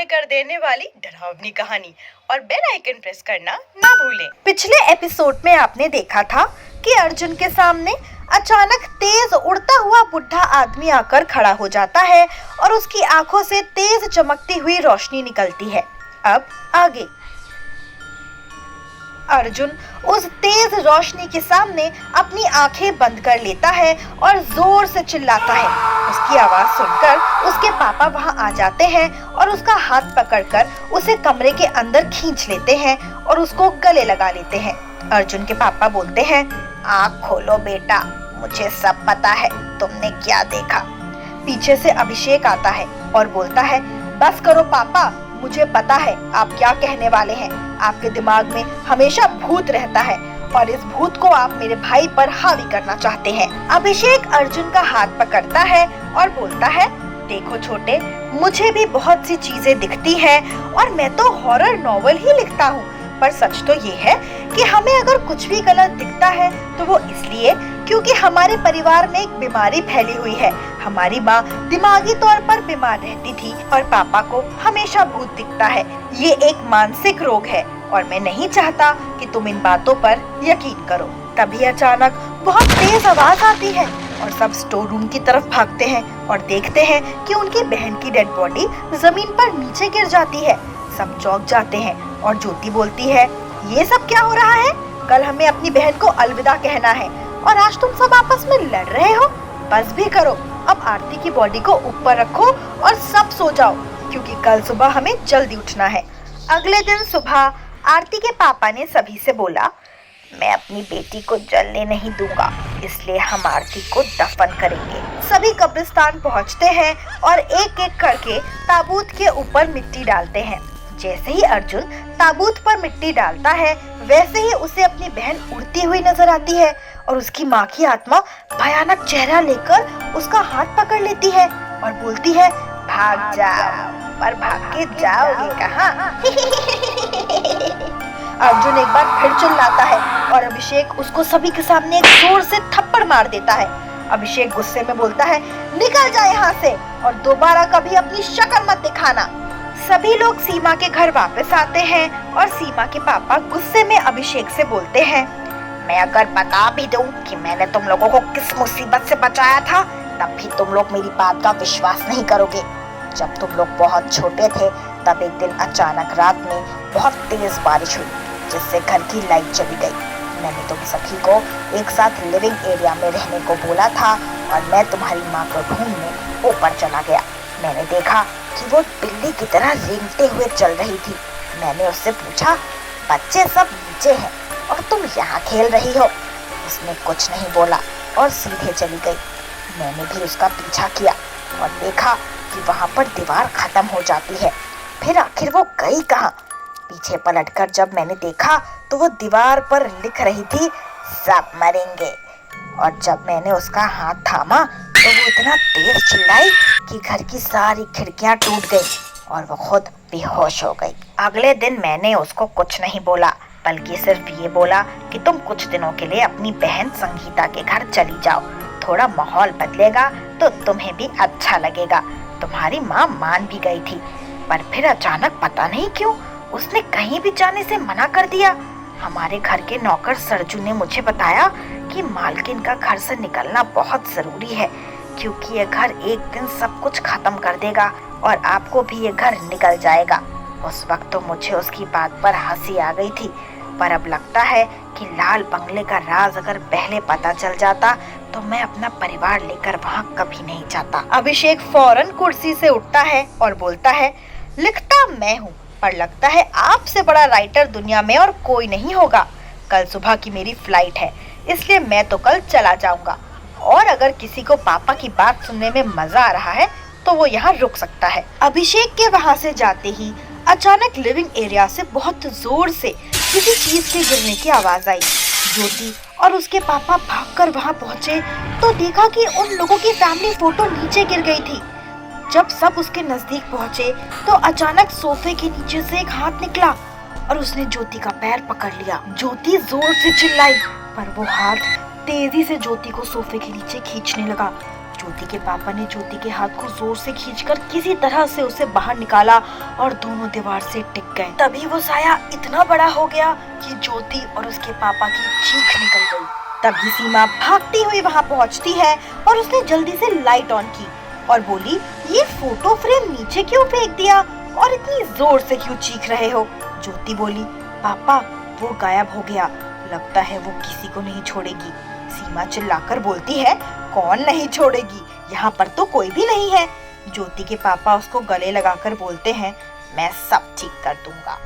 तय कर देने वाली डरावनी कहानी और बेल आइकन प्रेस करना ना भूलें। पिछले एपिसोड में आपने देखा था कि अर्जुन के सामने अचानक तेज उड़ता हुआ बुढ़ा आदमी आकर खड़ा हो जाता है और उसकी आंखों से तेज चमकती हुई रोशनी निकलती है। अब आगे अर्जुन उस तेज रोशनी के सामने अपनी आंखें बंद कर लेता है और जोर से चिल्लाता है। उसकी आवाज सुनकर उसके पापा वहां आ जाते हैं और उसका हाथ पकड़कर उसे कमरे के अंदर खींच लेते हैं और उसको गले लगा लेते हैं। अर्जुन के पापा बोलते हैं, आँख खोलो बेटा, मुझे सब पता है तुमने क्या देखा। पीछे से अभिषेक आता है और बोलता है, बस करो पापा, मुझे पता है आप क्या कहने वाले हैं। आपके दिमाग में हमेशा भूत रहता है और इस भूत को आप मेरे भाई पर हावी करना चाहते हैं। अभिषेक अर्जुन का हाथ पकड़ता है और बोलता है, देखो छोटे, मुझे भी बहुत सी चीजें दिखती हैं और मैं तो हॉरर नॉवल ही लिखता हूँ, पर सच तो ये है कि हमें अगर कुछ भी गलत दिखता है तो वो इसलिए क्योंकि हमारे परिवार में एक बीमारी फैली हुई है। हमारी माँ दिमागी तौर पर बीमार रहती थी और पापा को हमेशा भूत दिखता है। ये एक मानसिक रोग है और मैं नहीं चाहता कि तुम इन बातों पर यकीन करो। तभी अचानक बहुत तेज आवाज आती है और सब स्टोर रूम की तरफ भागते हैं और देखते हैं कि उनकी बहन की डेड बॉडी जमीन पर नीचे गिर जाती है। सब चौंक जाते हैं और ज्योति बोलती है, ये सब क्या हो रहा है? कल हमें अपनी बहन को अलविदा कहना है और आज तुम सब आपस में लड़ रहे हो। बस भी करो, अब आरती की बॉडी को ऊपर रखो और सब सो जाओ क्योंकि कल सुबह हमें जल्दी उठना है। अगले दिन सुबह आरती के पापा ने सभी से बोला, मैं अपनी बेटी को जलने नहीं दूंगा, इसलिए हम आरती को दफन करेंगे। सभी कब्रिस्तान पहुंचते हैं और एक एक करके ताबूत के ऊपर मिट्टी डालते हैं। जैसे ही अर्जुन ताबूत पर मिट्टी डालता है वैसे ही उसे अपनी बहन उड़ती हुई नजर आती है और उसकी माँ की आत्मा भयानक चेहरा लेकर उसका हाथ पकड़ लेती है और बोलती है, भाग जाओ, पर भाग के जाओगे कहाँ? अर्जुन एक बार फिर चिल्लाता है और अभिषेक उसको सभी के सामने एक जोर से थप्पड़ मार देता है। अभिषेक गुस्से में बोलता है, निकल जा यहाँ से और दोबारा कभी अपनी शक्ल मत दिखाना। सभी लोग सीमा के घर वापस आते हैं और सीमा के पापा गुस्से में अभिषेक से बोलते हैं, मैं अगर बता भी दूं कि मैंने तुम लोगों को किस मुसीबत से बचाया था, तब भी तुम लोग मेरी बात का विश्वास नहीं करोगे। जब तुम लोग बहुत छोटे थे तब एक दिन अचानक रात में बहुत तेज बारिश हुई जिससे घर की लाइट चली गई। मैंने तुम सभी को एक साथ लिविंग एरिया में रहने को बोला था और मैं तुम्हारी माँ को ढूंढने ऊपर चला गया। मैंने देखा कि वो बिल्ली की तरह रेंगते हुए चल रही थी। मैंने उससे पूछा, बच्चे सब नीचे हैं और तुम यहाँ खेल रही हो? उसने कुछ नहीं बोला और सीधे चली गई। मैंने भी उसका पीछा किया और देखा कि वहाँ पर दीवार खत्म हो जाती है। फिर आखिर वो गई कहाँ? पीछे पलटकर जब मैंने देखा तो वो दीवार पर लिख रही थी, सब मरेंगे। और जब मैंने उसका हाथ थामा तो वो इतना तेज चिल्लाई कि घर की सारी खिड़कियां टूट गई और वो खुद बेहोश हो गई। अगले दिन मैंने उसको कुछ नहीं बोला, बल्कि सिर्फ ये बोला कि तुम कुछ दिनों के लिए अपनी बहन संगीता के घर चली जाओ, थोड़ा माहौल बदलेगा तो तुम्हें भी अच्छा लगेगा। तुम्हारी माँ मान भी गई थी, पर फिर अचानक पता नहीं क्यों उसने कहीं भी जाने से मना कर दिया। हमारे घर के नौकर सरजू ने मुझे बताया कि मालकिन का घर से निकलना बहुत जरूरी है क्योंकि ये घर एक दिन सब कुछ खत्म कर देगा और आपको भी ये घर निकल जाएगा। उस वक्त तो मुझे उसकी बात पर हंसी आ गई थी, पर अब लगता है कि लाल बंगले का राज अगर पहले पता चल जाता तो मैं अपना परिवार लेकर वहाँ कभी नहीं जाता। अभिषेक फौरन कुर्सी से उठता है और बोलता है, लिखता मैं हूँ, पर लगता है आपसे बड़ा राइटर दुनिया में और कोई नहीं होगा। कल सुबह की मेरी फ्लाइट है, इसलिए मैं तो कल चला जाऊंगा और अगर किसी को पापा की बात सुनने में मजा आ रहा है तो वो यहाँ रुक सकता है। अभिषेक के वहाँ से जाते ही अचानक लिविंग एरिया से बहुत जोर से किसी चीज के गिरने की आवाज आई। ज्योति और उसके पापा भागकर वहाँ पहुँचे तो देखा कि उन लोगों की फैमिली फोटो नीचे गिर गई थी। जब सब उसके नजदीक पहुँचे तो अचानक सोफे के नीचे से एक हाथ निकला और उसने ज्योति का पैर पकड़ लिया। ज्योति जोर से चिल्लाई पर वो हाथ तेजी से ज्योति को सोफे के नीचे खींचने लगा। ज्योति के पापा ने ज्योति के हाथ को जोर से खींचकर किसी तरह से उसे बाहर निकाला और दोनों दीवार से टिक गए। तभी वो साया इतना बड़ा हो गया कि ज्योति और उसके पापा की चीख निकल गई। तभी सीमा भागती हुई वहाँ पहुँचती है और उसने जल्दी से लाइट ऑन की और बोली, ये फोटो फ्रेम नीचे क्यों फेंक दिया और इतनी जोर से क्यों चीख रहे हो? ज्योति बोली, पापा वो गायब हो गया, लगता है वो किसी को नहीं छोड़ेगी। सीमा चिल्लाकर बोलती है, कौन नहीं छोड़ेगी, यहाँ पर तो कोई भी नहीं है। ज्योति के पापा उसको गले लगाकर बोलते हैं, मैं सब ठीक कर दूंगा।